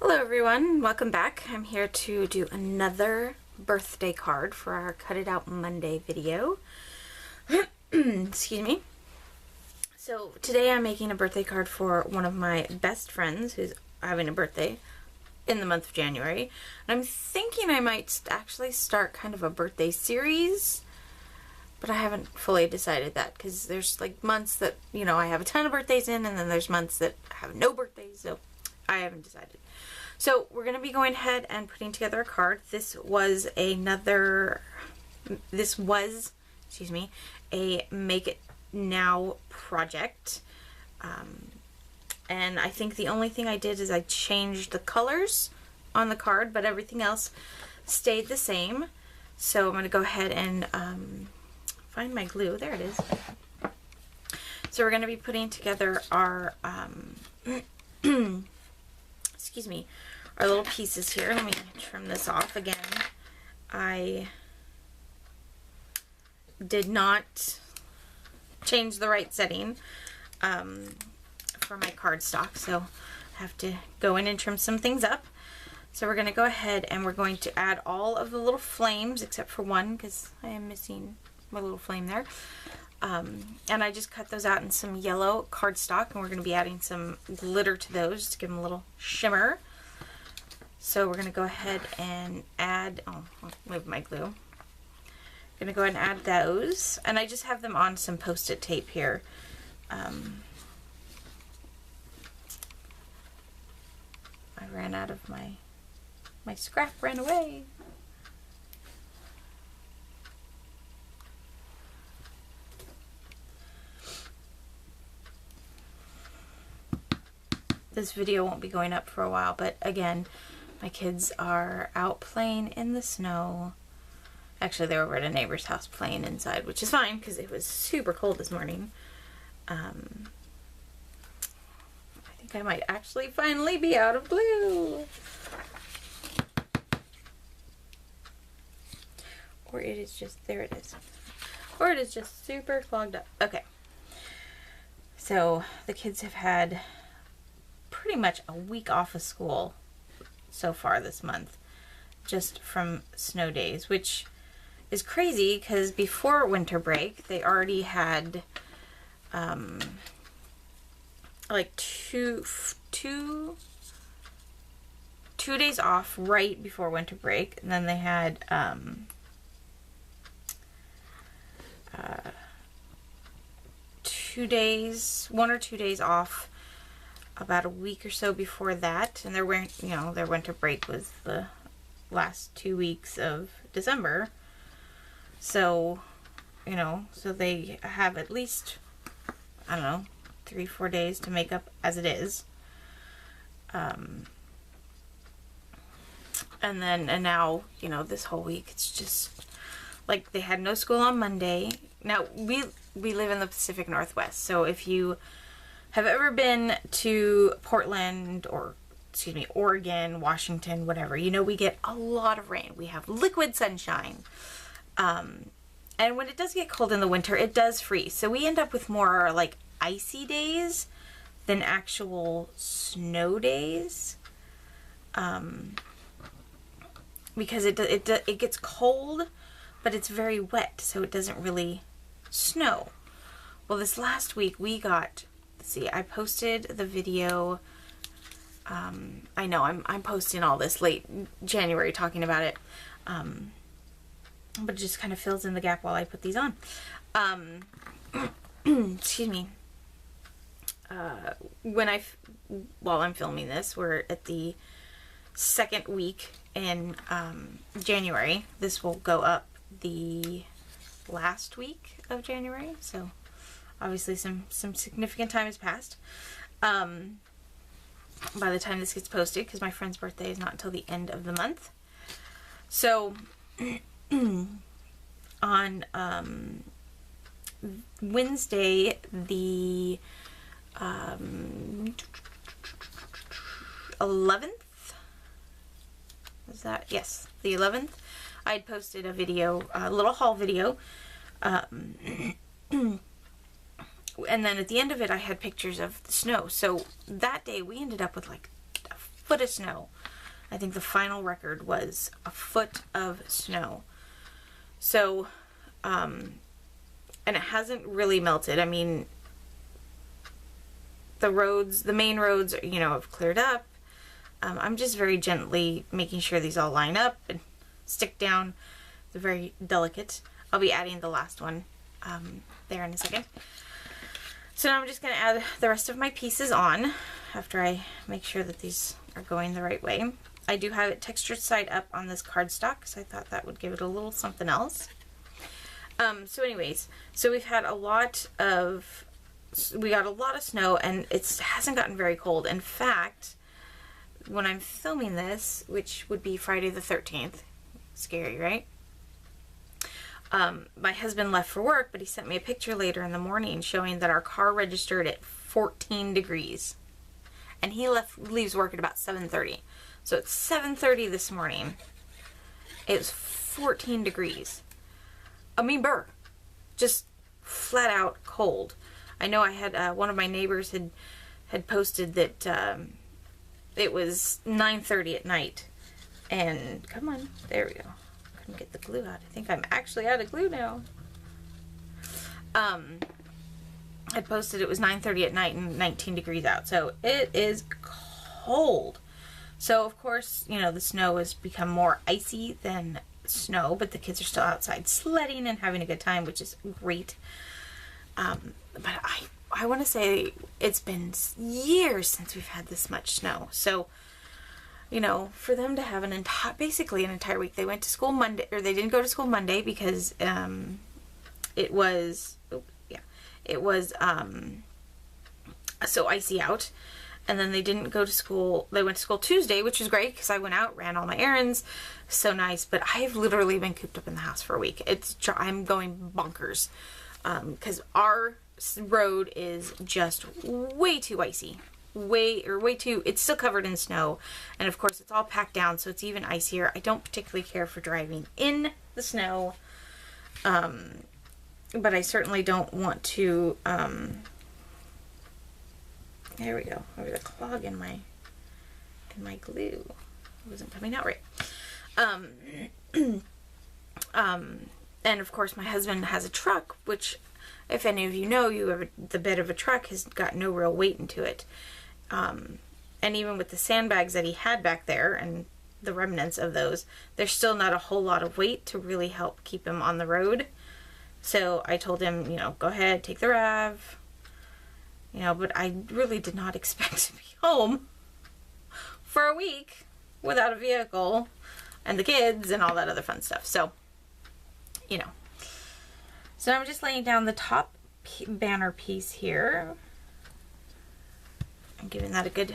Hello everyone, welcome back. I'm here to do another birthday card for our Cut It Out Monday video. Excuse me. So today I'm making a birthday card for one of my best friends who's having a birthday in the month of January. And I'm thinking I might actually start kind of a birthday series, but I haven't fully decided that because there's like months that, you know, I have a ton of birthdays in, and then there's months that have no birthdays, so I haven't decided. So we're going to be going ahead and putting together a card. This was, excuse me, a Make It Now project. And I think the only thing I did is I changed the colors on the card, but everything else stayed the same. So I'm going to go ahead and find my glue. There it is. So we're going to be putting together our, excuse me, our little pieces here. Let me trim this off again. I did not change the right setting for my cardstock, so I have to go in and trim some things up. So we're going to go ahead and we're going to add all of the little flames except for one because I am missing my little flame there. And I just cut those out in some yellow cardstock, and we're going to be adding some glitter to those to give them a little shimmer. So we're going to go ahead and add, oh, I'll move my glue. I'm going to go ahead and add those, and I just have them on some Post-it tape here. I ran out of my scrap ran away. This video won't be going up for a while, but again, my kids are out playing in the snow. Actually, they were over at a neighbor's house playing inside, which is fine because it was super cold this morning. I think I might actually finally be out of glue. Or it is just, there it is. Or it is just super clogged up. Okay. So the kids have had pretty much a week off of school so far this month, just from snow days, which is crazy because before winter break they already had like two days off right before winter break, and then they had 2 days, 1 or 2 days off about a week or so before that, and their winter break was the last 2 weeks of December. So, you know, so they have at least, I don't know, 3-4 days to make up as it is. And now, you know, this whole week it's just like they had no school on Monday. Now we live in the Pacific Northwest, so if you have ever been to Portland or, excuse me, Oregon, Washington, whatever, you know we get a lot of rain. We have liquid sunshine. And when it does get cold in the winter, it does freeze. So we end up with more like icy days than actual snow days. Because it gets cold, but it's very wet, so it doesn't really snow. Well, this last week we got, let's see, I posted the video. I know I'm posting all this late January talking about it, but it just kind of fills in the gap while I put these on. Excuse me. While I'm filming this, we're at the second week in January. This will go up the last week of January, so obviously some significant time has passed by the time this gets posted, because my friend's birthday is not until the end of the month. So on Wednesday, the 11th, was that? Yes, the 11th, I had posted a video, a little haul video, and then at the end of it I had pictures of the snow. So that day we ended up with like foot of snow. I think the final record was a foot of snow. So, and it hasn't really melted. I mean, the roads, the main roads, you know, have cleared up. I'm just very gently making sure these all line up and stick down. They're very delicate. I'll be adding the last one there in a second. So now I'm just going to add the rest of my pieces on after I make sure that these are going the right way. I do have it textured side up on this cardstock, so I thought that would give it a little something else. So anyways, so we've had we got a lot of snow, and it hasn't gotten very cold. In fact, when I'm filming this, which would be Friday the 13th, scary, right? My husband left for work, but he sent me a picture later in the morning showing that our car registered at 14 degrees. And he leaves work at about 7:30. So it's 7:30 this morning. It's 14 degrees. I mean, just flat out cold. I know I had one of my neighbors had posted that it was 9:30 at night. And come on, there we go. Couldn't get the glue out. I think I'm actually out of glue now. I posted it was 9:30 at night and 19 degrees out. So it is cold. So of course, you know, the snow has become more icy than snow, but the kids are still outside sledding and having a good time, which is great. But I want to say it's been years since we've had this much snow. So, you know, for them to have basically an entire week. They went to school Monday, or they didn't go to school Monday because it was so icy out. And then they didn't go to school. They went to school Tuesday, which was great because I went out, ran all my errands. So nice. But I've literally been cooped up in the house for a week. I'm going bonkers because our road is just way too icy. Way too, it's still covered in snow. And of course it's all packed down, so it's even icier. I don't particularly care for driving in the snow. But I certainly don't want to, there we go. There was a clog in my glue. It wasn't coming out right. And of course my husband has a truck, which if any of you know, the bed of a truck has got no real weight into it. And even with the sandbags that he had back there and the remnants of those, there's still not a whole lot of weight to really help keep him on the road. So I told him, you know, go ahead, take the RAV. You know, but I really did not expect to be home for a week without a vehicle and the kids and all that other fun stuff. So, you know. So I'm just laying down the top banner piece here. I'm giving that a good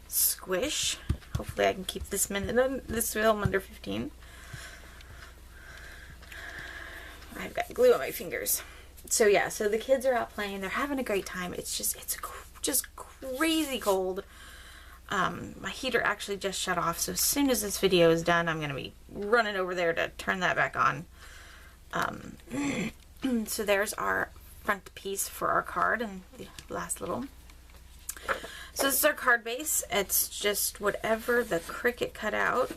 squish. Hopefully I can keep this film under 15. I've got glue on my fingers. So yeah, so the kids are out playing. They're having a great time. It's just crazy cold. My heater actually just shut off, so as soon as this video is done, I'm going to be running over there to turn that back on. So there's our front piece for our card and the last little. So this is our card base. It's just whatever the Cricut cut out.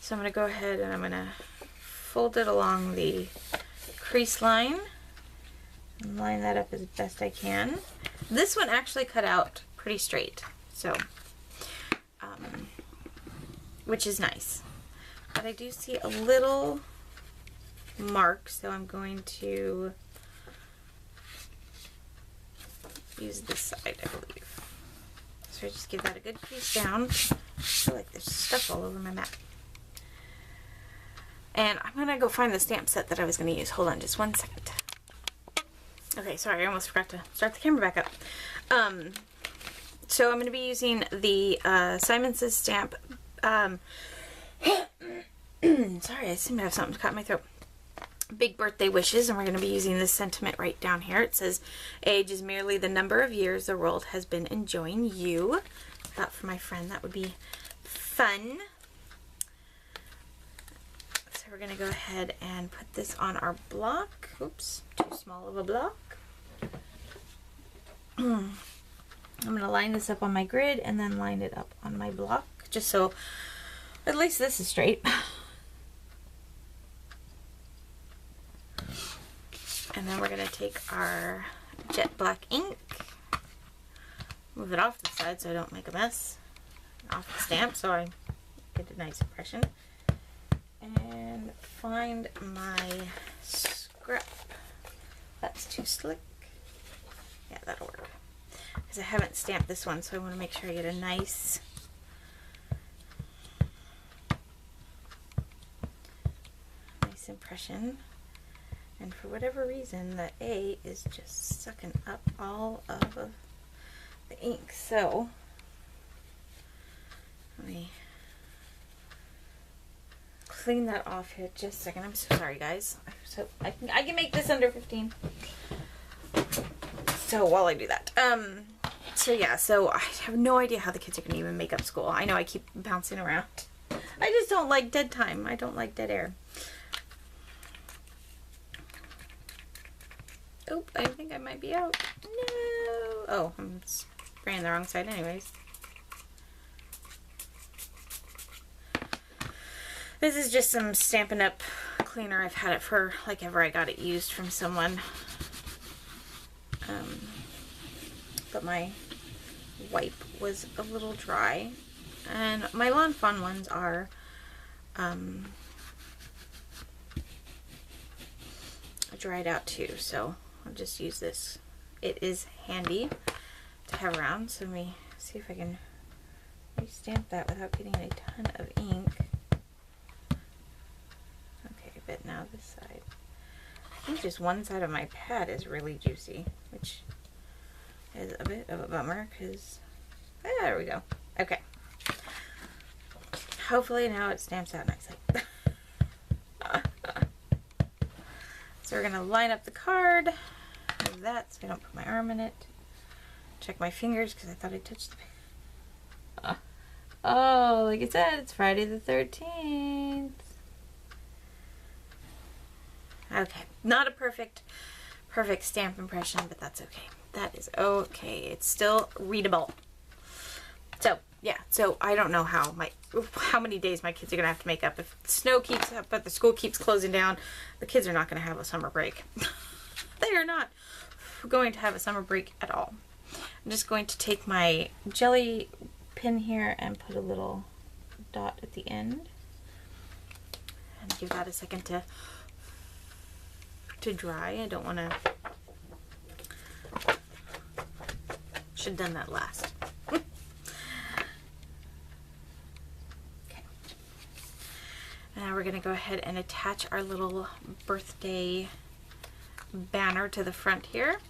So I'm going to go ahead and I'm going to fold it along the crease line and line that up as best I can. This one actually cut out pretty straight, so which is nice. But I do see a little mark, so I'm going to use this side, I believe. So I just give that a good crease down. I feel like there's stuff all over my map. And I'm going to go find the stamp set that I was going to use. Hold on just one second. Okay, sorry, I almost forgot to start the camera back up. So I'm going to be using the Simon Says stamp. Sorry, I seem to have something caught in my throat. Big Birthday Wishes, and we're going to be using this sentiment right down here. It says, age is merely the number of years the world has been enjoying you. Thought for my friend that would be fun. So we're going to go ahead and put this on our block. Oops, too small of a block. I'm going to line this up on my grid and then line it up on my block, just so at least this is straight. And then we're going to take our jet black ink, move it off to the side so I don't make a mess, off the stamp so I get a nice impression, and find my scrap. That's too slick. Yeah, that'll work. Because I haven't stamped this one, so I want to make sure I get a nice impression. And for whatever reason, the A is just sucking up all of the ink. So let me clean that off here just a second. I'm so sorry, guys. So I can make this under 15. So while I do that, so yeah, so I have no idea how the kids are going to even make up school. I know I keep bouncing around. I just don't like dead time. I don't like dead air. Oh, I think I might be out. No. Oh, I'm spraying the wrong side anyways. This is just some Stampin' Up! Cleaner. I've had it for like ever I got it used from someone. But my wipe was a little dry. And my Lawn Fawn ones are dried out too, so I'll just use this. It is handy to have around, so let me see if I can re-stamp that without getting a ton of ink. Okay, but now this side. I think just one side of my pad is really juicy, which is a bit of a bummer because there we go. Okay. Hopefully now it stamps out nicely. So we're going to line up the card like that so I don't put my arm in it. Check my fingers because I thought I touched the... Oh, like I said, it's Friday the 13th. Okay, not a perfect stamp impression, but that's okay. That is okay. It's still readable. So, yeah, so I don't know how many days my kids are going to have to make up. If snow keeps up, but the school keeps closing down, the kids are not going to have a summer break. They are not going to have a summer break at all. I'm just going to take my jelly pin here and put a little dot at the end. And give that a second to dry. I don't want to... Should have done that last. Okay. Now we're going to go ahead and attach our little birthday banner to the front here.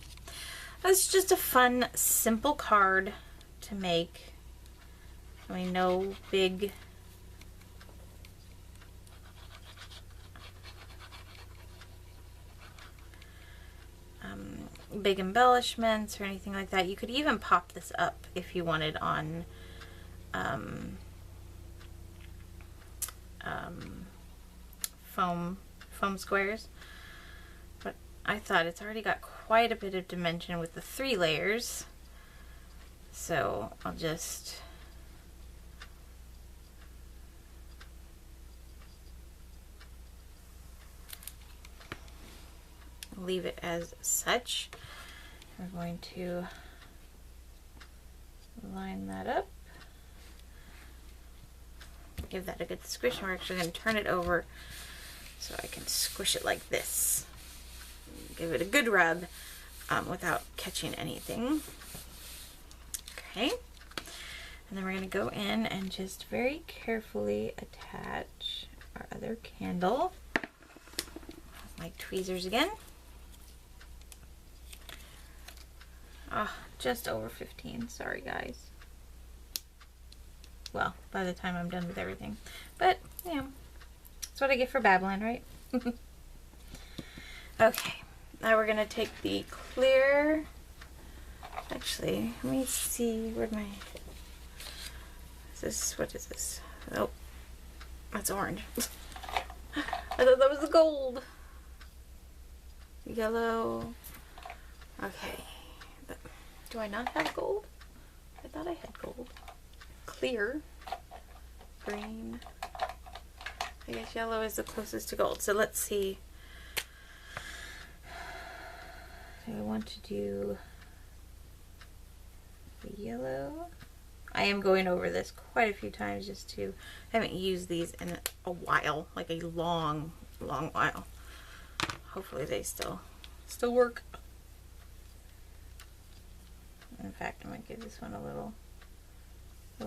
It's just a fun, simple card to make. I mean, no big... big embellishments or anything like that. You could even pop this up if you wanted on foam squares, but I thought it's already got quite a bit of dimension with the 3 layers, so I'll just leave it as such. We're going to line that up, give that a good squish, and we're actually going to turn it over so I can squish it like this. Give it a good rub without catching anything. Okay, and then we're going to go in and just very carefully attach our other candle. My tweezers again. Oh, just over 15. Sorry, guys. Well, by the time I'm done with everything. But, yeah, that's what I get for babbling, right? Okay, now we're going to take the clear... Actually, let me see, where'd my... what is this? Oh, that's orange. I thought that was the gold. Yellow. Okay. Do I not have gold? I thought I had gold. Clear. Green. I guess yellow is the closest to gold. So let's see. Do I want to do the yellow? I am going over this quite a few times just to, I haven't used these in a while, like a long while. Hopefully they still work. In fact, I'm going to give this one a little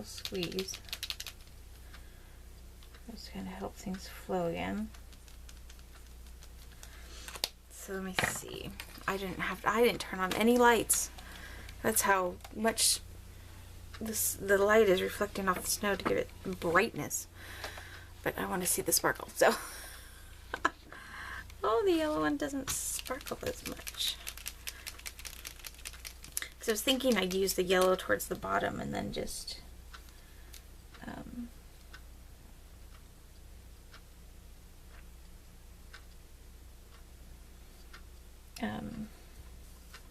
squeeze. Just kind of help things flow again. So let me see. I didn't turn on any lights. That's how much the light is reflecting off the snow to give it brightness. But I want to see the sparkle, so. Oh, the yellow one doesn't sparkle as much. Because I was thinking I'd use the yellow towards the bottom and then just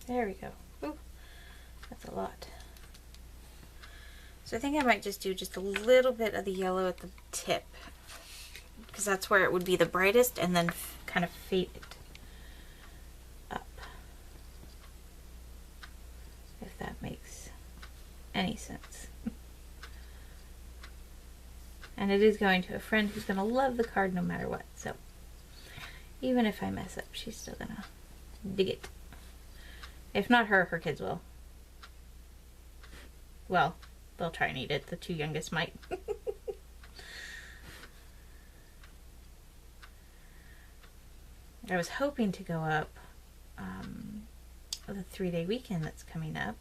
there we go. Ooh, that's a lot. So I think I might just do just a little bit of the yellow at the tip, because that's where it would be the brightest, and then kind of fade it up, if that makes any sense. And it is going to a friend who's going to love the card no matter what, so even if I mess up, she's still going to dig it. If not her, her kids will. Well, they'll try and eat it. The two youngest might. I was hoping to go up the 3-day weekend that's coming up.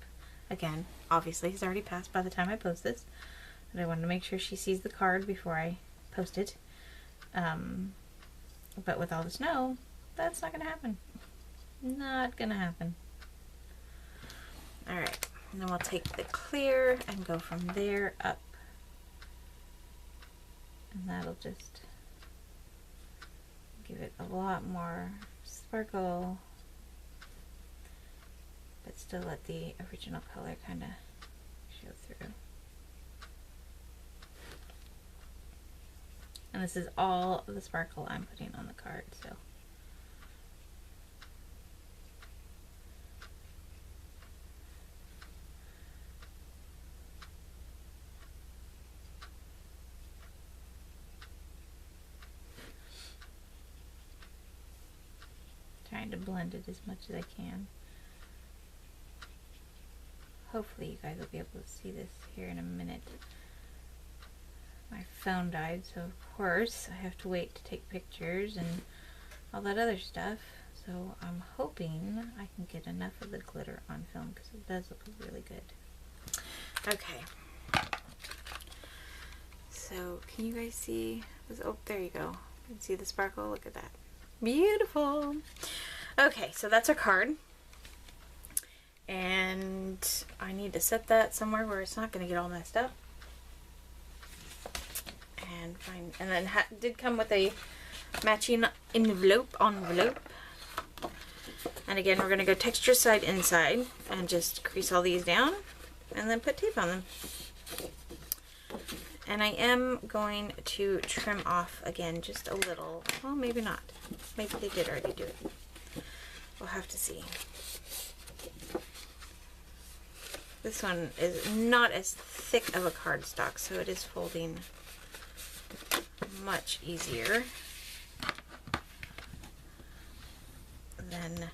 Again, obviously it's already passed by the time I post this. But I wanted to make sure she sees the card before I post it. But with all the snow, that's not going to happen. Not going to happen. Alright, and then we'll take the clear and go from there up. And that'll just give it a lot more sparkle, but still let the original color kind of show through. And this is all the sparkle I'm putting on the card, so. Trying to blend it as much as I can. Hopefully you guys will be able to see this here in a minute. My phone died, so of course I have to wait to take pictures and all that other stuff. So I'm hoping I can get enough of the glitter on film because it does look really good. Okay. So can you guys see this? Oh, there you go. You can see the sparkle. Look at that. Beautiful. Okay, so that's our card. And I need to set that somewhere where it's not going to get all messed up. And then did come with a matching envelope. And again, we're going to go texture side inside and just crease all these down and then put tape on them. And I am going to trim off again just a little. Well, maybe not. Maybe they did already do it. We'll have to see. This one is not as thick of a cardstock, so it is folding much easier than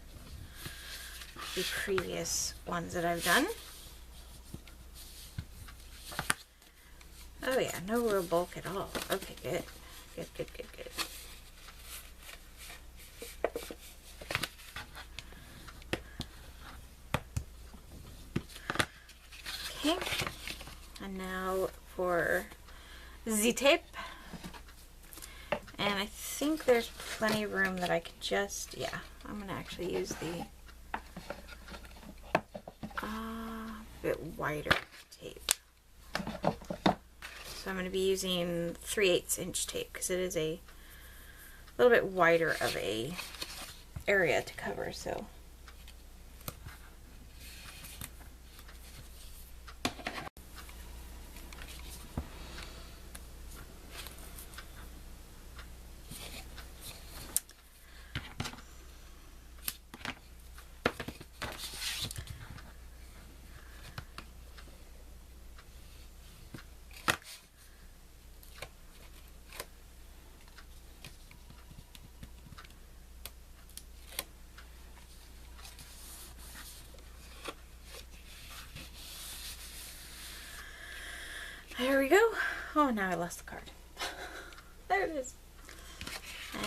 the previous ones that I've done. Oh yeah, no real bulk at all. Okay, good. Good. Okay, and now for the tape. And I think there's plenty of room that I could just, yeah, I'm going to actually use the bit wider tape. So I'm going to be using 3/8 inch tape because it is a little bit wider of a area to cover, so. There we go. Oh, now I lost the card. There it is.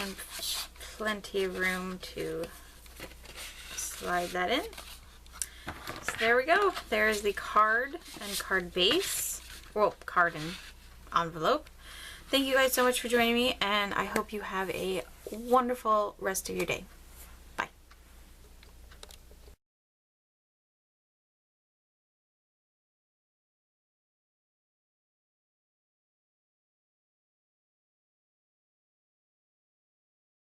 And plenty of room to slide that in. So there we go. There's the card and card base. Well, card and envelope. Thank you guys so much for joining me, and I hope you have a wonderful rest of your day.